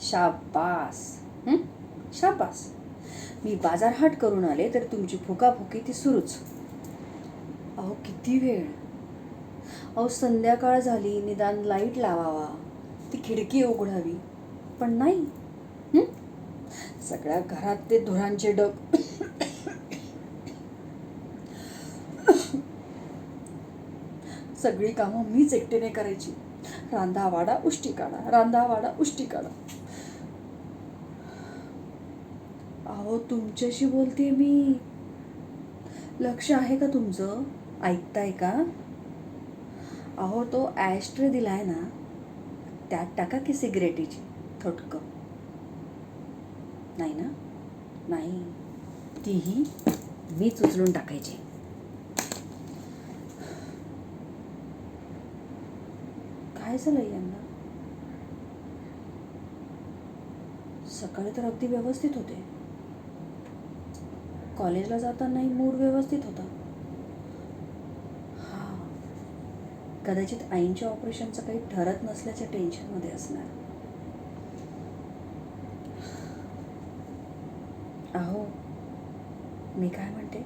शाबास. शाबास. मी बाजारहाट करून आले तर तुमची फुकाफुकी ती सुरूच. अहो किती वेळ. अहो संध्याकाळ झाली, निदान लाईट लावावा, ती खिडकी उघडावी, पण नाही. सगळ्या घरात ते धुरांचे डग. सगळी कामं मीच एकटीने करायची. रांधा वाडा उष्टी काढा, रांधा वाडा उष्टी काढा. अहो तुमच्याशी बोलते मी. लक्ष आहे का तुमचं? ऐकताय का? अहो तो ॲशट्रे दिलाय ना, त्यात टाका की सिगरेटीची थोटकं. नाही ना? नाही, तीही मीच उचलून टाकायची. काय झालं यांना? सकाळी तर अगदी व्यवस्थित होते. कॉलेजला जातानाही मूड व्यवस्थित होता. हां, कदाचित आईंच्या ऑपरेशनचं काही ठरत नसल्याच्या टेन्शनमध्ये असणार. अहो मी काय म्हणते,